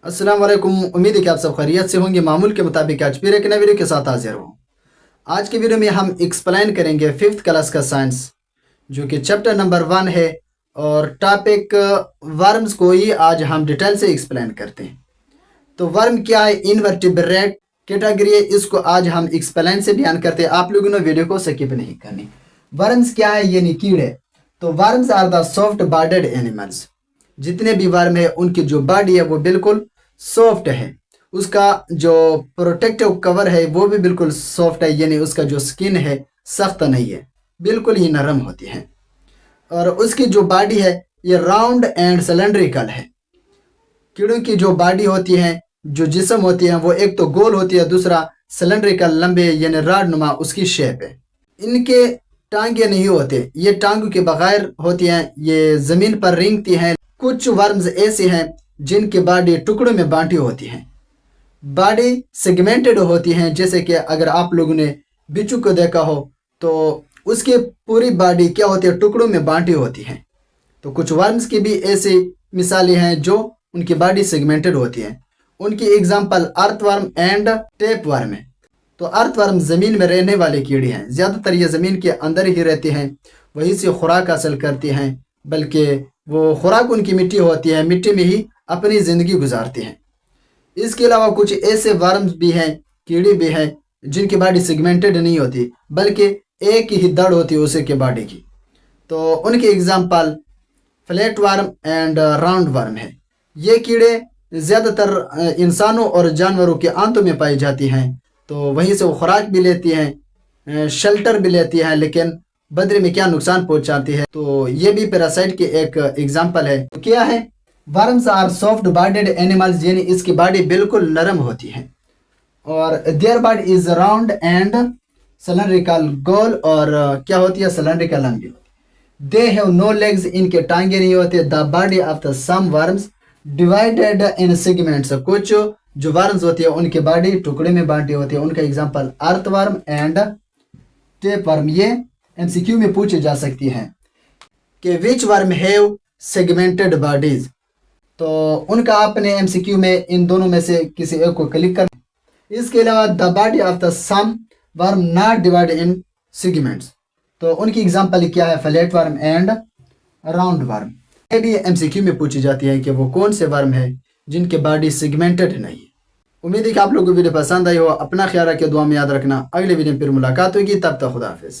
अस्सलाम वालेकुम। उम्मीद है कि आप सब खैरियत से होंगे। मामूल के मुताबिक आज फिर एक नए वीडियो के साथ हाजिर हूँ। आज के वीडियो में हम एक्सप्लेन करेंगे 5th क्लास का साइंस, जो कि चैप्टर नंबर 1 है और टॉपिक वर्म्स को ही आज हम डिटेल से एक्सप्लेन करते हैं। तो वर्म क्या है, इनवर्टिब्रेट कैटेगरी है, इसको आज हम एक्सप्लेन से बयान करते हैं। आप लोगों ने वीडियो को स्किप नहीं करनी। वर्म्स क्या है, यानी कीड़े। तो worms are the soft bodied animals. जितने भी वर्म है उनकी जो बॉडी है वो बिल्कुल सॉफ्ट है। उसका जो प्रोटेक्टिव कवर है वो भी बिल्कुल सॉफ्ट है, यानी उसका जो स्किन है सख्त नहीं है, बिल्कुल ही नरम होती है। और उसकी जो बॉडी है ये राउंड एंड सिलेंड्रिकल है। कीड़ों की जो बॉडी होती है, जो जिस्म होती है, वो एक तो गोल होती है, दूसरा सिलेंड्रिकल लंबे यानी राड नुमा उसकी शेप है। इनके टांगे नहीं होते, ये टांगों के बगैर होती हैं। ये जमीन पर रेंगती हैं। कुछ वर्म्स ऐसे हैं जिनकी बॉडी टुकड़ों में बांटी होती हैं, बॉडी सेगमेंटेड होती हैं। जैसे कि अगर आप लोगों ने बिच्छू को देखा हो तो उसकी पूरी बॉडी क्या होती है, टुकड़ों में बांटी होती है। तो कुछ वर्म्स की भी ऐसी मिसालें हैं जो उनकी बॉडी सेगमेंटेड होती है। उनकी एग्जांपल अर्थवर्म एंड टेपवर्म है। तो अर्थवर्म ज़मीन में रहने वाले कीड़े हैं। ज़्यादातर ये ज़मीन के अंदर ही रहते हैं, वहीं से खुराक हासिल करते हैं, बल्कि वो खुराक उनकी मिट्टी होती है, मिट्टी में ही अपनी ज़िंदगी गुजारते हैं। इसके अलावा कुछ ऐसे वर्म्स भी हैं, कीड़े भी हैं, जिनकी बॉडी सेगमेंटेड नहीं होती, बल्कि एक ही दड़ होती है उसी के बॉडी की। तो उनकी example flat worm and round worm है। ये कीड़े ज़्यादातर इंसानों और जानवरों के आंतों में पाई जाती हैं। तो वहीं से वो खुराक भी लेती हैं, शेल्टर भी लेती हैं, लेकिन बदले में क्या नुकसान पहुंचाती है। तो ये भी पैरासाइट की एक एग्जांपल है। तो क्या है, worms are soft bodied animals, यानी इसकी बॉडी बिल्कुल नरम होती है और their body is round and cylindrical, गोल और क्या होती है, सिलेंड्रिकल लंबी। दे हैव नो लेग्स, इनके टांगे नहीं होते। The body of the some worms divided in segments, कुछ जो वर्म्स होती है उनकी बॉडी टुकड़े में बांटी होती है। उनका एग्जांपल अर्थवर्म एंड टेपवर्म। ये एमसीक्यू में पूछी जा सकती हैं कि विच वर्म हैव सेगमेंटेड बॉडीज। तो उनका आपने एमसीक्यू में इन दोनों में से किसी एक को क्लिक कर। इसके अलावा the body of the some worm not divide in segments. तो उनकी एग्जांपल क्या है, flat worm and round worm. ये भी एमसीक्यू में पूछी जाती है कि वो कौन से वर्म है जिनके बॉडी सेगमेंटेड नहीं है। उम्मीद है कि आप लोगों को वीडियो पसंद आई हो। अपना ख्याल रखिए, दुआ में याद रखना। अगले वीडियो में फिर मुलाकात होगी, तब तक खुदा हाफिज।